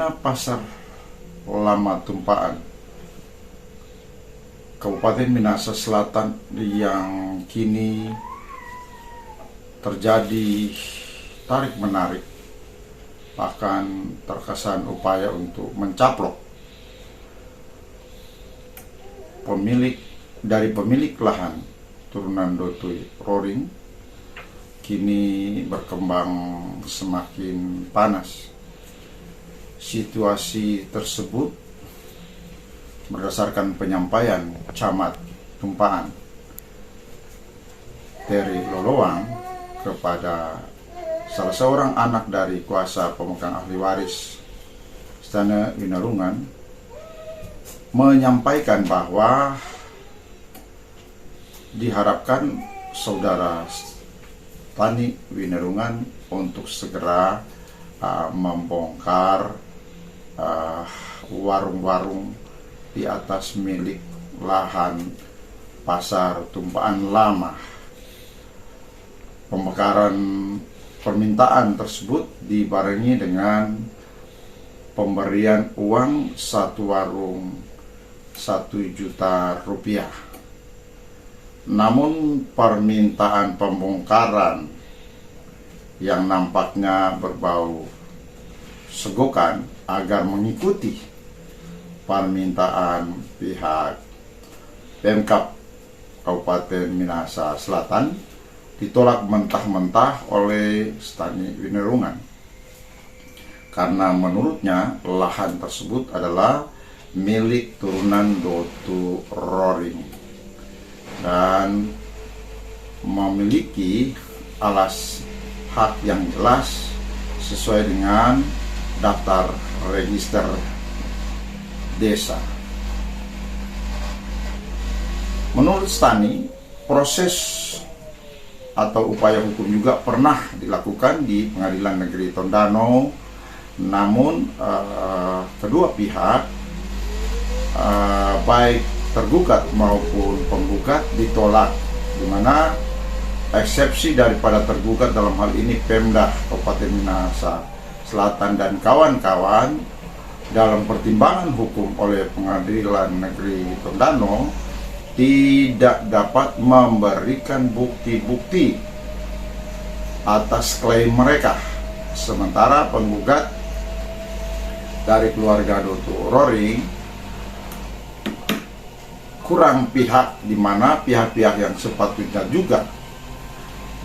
fenomena pasar lama Tumpaan, Kabupaten Minahasa Selatan, yang kini terjadi tarik-menarik, bahkan terkesan upaya untuk mencaplok pemilik lahan turunan Dotui Roring, kini berkembang semakin panas. Situasi tersebut berdasarkan penyampaian Camat Tumpaan Terry Lolowang kepada salah seorang anak dari kuasa pemegang ahli waris Istana Winarungan, menyampaikan bahwa diharapkan saudara Tani Winarungan untuk segera membongkar warung-warung di atas milik lahan pasar Tumpaan lama. Pembongkaran permintaan tersebut dibarengi dengan pemberian uang satu warung 1 juta rupiah. Namun permintaan pembongkaran yang nampaknya berbau segokan agar mengikuti permintaan pihak Pemkab Kabupaten Minahasa Selatan ditolak mentah-mentah oleh Stani Winarungan, karena menurutnya lahan tersebut adalah milik turunan Dotui Roring dan memiliki alas hak yang jelas sesuai dengan daftar register desa. Menurut Stani, proses atau upaya hukum juga pernah dilakukan di Pengadilan Negeri Tondano, namun kedua pihak, baik tergugat maupun penggugat, ditolak, di mana eksepsi daripada tergugat dalam hal ini Pemda Kabupaten Minahasa Selatan dan kawan-kawan dalam pertimbangan hukum oleh Pengadilan Negeri Tondano tidak dapat memberikan bukti-bukti atas klaim mereka, sementara penggugat dari keluarga Dotui Roring kurang pihak, di mana pihak-pihak yang sepatutnya juga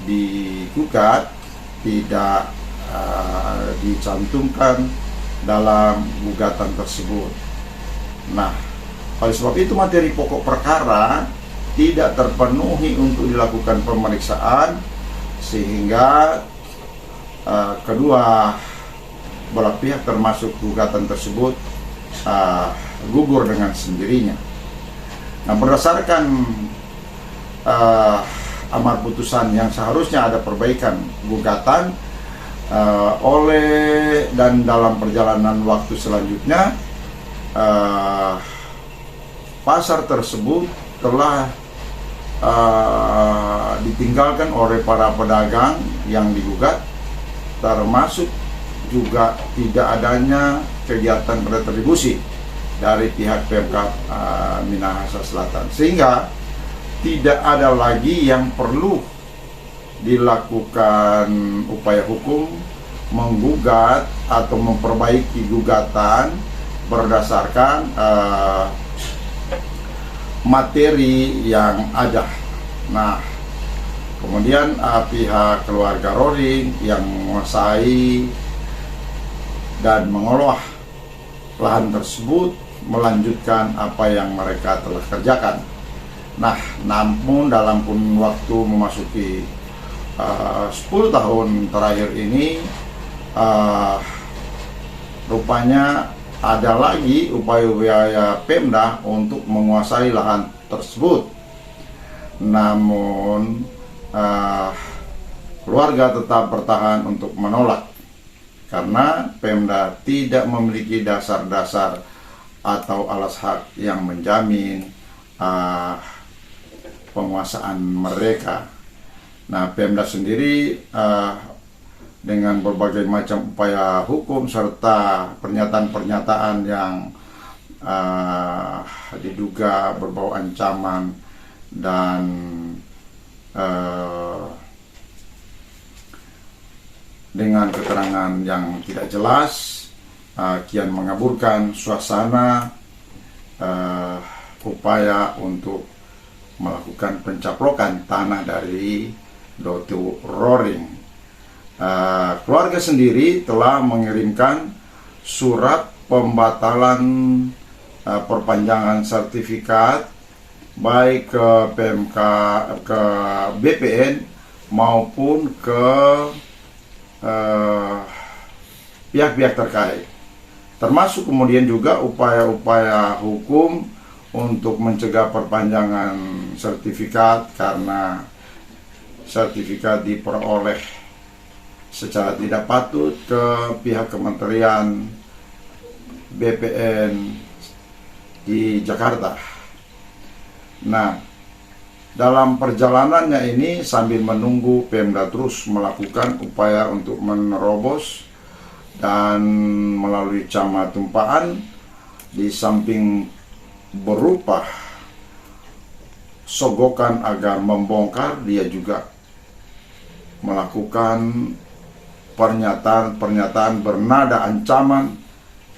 digugat tidak dicantumkan dalam gugatan tersebut. Nah, oleh sebab itu materi pokok perkara tidak terpenuhi untuk dilakukan pemeriksaan, sehingga kedua belah pihak termasuk gugatan tersebut gugur dengan sendirinya. Nah, berdasarkan amar putusan yang seharusnya ada perbaikan gugatan oleh dan dalam perjalanan waktu selanjutnya, pasar tersebut telah ditinggalkan oleh para pedagang yang digugat, termasuk juga tidak adanya kegiatan retribusi dari pihak Pemkab Minahasa Selatan, sehingga tidak ada lagi yang perlu dilakukan upaya hukum menggugat atau memperbaiki gugatan berdasarkan materi yang ada. Nah, kemudian pihak keluarga Roring yang menguasai dan mengelola lahan tersebut melanjutkan apa yang mereka telah kerjakan. Nah, namun dalam kurun waktu memasuki 10 tahun terakhir ini, rupanya ada lagi upaya-upaya Pemda untuk menguasai lahan tersebut. Namun keluarga tetap bertahan untuk menolak, karena Pemda tidak memiliki dasar-dasar atau alas hak yang menjamin penguasaan mereka. Nah, Pemda sendiri dengan berbagai macam upaya hukum serta pernyataan-pernyataan yang diduga berbau ancaman dan dengan keterangan yang tidak jelas kian mengaburkan suasana upaya untuk melakukan pencaplokan tanah dari Dr. Roring. Keluarga sendiri telah mengirimkan surat pembatalan perpanjangan sertifikat baik ke PMK, ke BPN maupun ke pihak-pihak terkait, termasuk kemudian juga upaya-upaya hukum untuk mencegah perpanjangan sertifikat karena sertifikat diperoleh secara tidak patut ke pihak Kementerian BPN di Jakarta. Nah, dalam perjalanannya ini sambil menunggu Pemda terus melakukan upaya untuk menerobos dan melalui camat tumpaan, di samping berupa sogokan agar membongkar, dia juga melakukan pernyataan-pernyataan bernada ancaman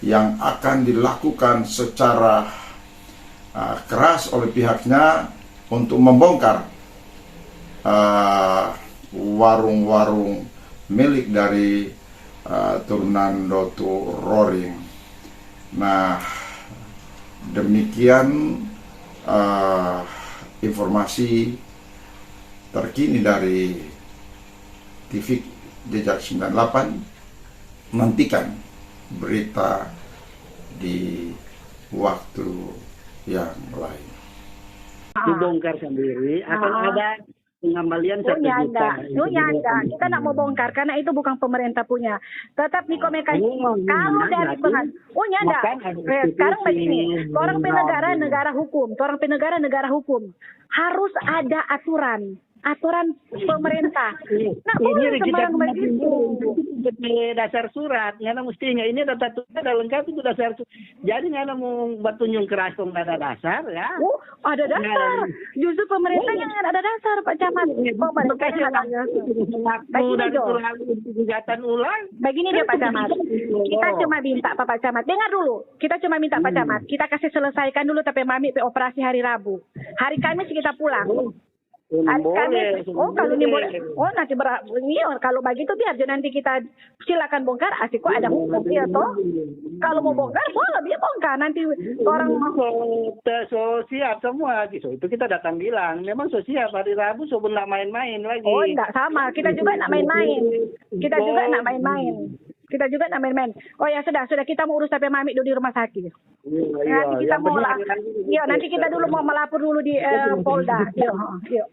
yang akan dilakukan secara keras oleh pihaknya untuk membongkar warung-warung milik dari turunan Dr. Roring. Nah, demikian informasi terkini dari TV Jejak 98. Nantikan berita di waktu yang lain. Dibongkar sendiri akan ada pengembalian 1 juta. Nyanda. Kita nak mau bongkar karena itu bukan pemerintah punya. Tetap Niko mekanisme. Kalau dari nyanda. Sekarang begini, orang penegara negara hukum, orang penegara negara hukum. Harus ada aturan pemerintah. Nah, boleh sembarang begitu. Dasar surat, ngana mestinya ini data ada lengkap itu dasar. Jadi ngana mau buat tunjuk keras ada dasar ya. Ada dasar. Justru pemerintah yang ada dasar, Pak Camat. Pemerintah yang ada dasar. Begini dia Pak Camat. Kita cuma minta Pak Camat. Dengar dulu. Kita cuma minta Pak Camat. Kita kasih selesaikan dulu tapi Mami operasi hari Rabu. Hari Kamis kita pulang. Kamis, kalau ini boleh, nanti kalau begitu biar nanti kita silakan bongkar, asik kok ada hukum ya toh. Kalau mau bongkar boleh biar bongkar nanti orang so siap semua gitu. Itu kita datang bilang, memang so siap hari Rabu sebelum nak main-main lagi. Enggak sama, kita juga nak main-main. Oh ya sudah kita mau urus sampai Mami dulu di rumah sakit. Nanti kita mau nanti kita dulu mau melapor dulu di Polda. Yuk.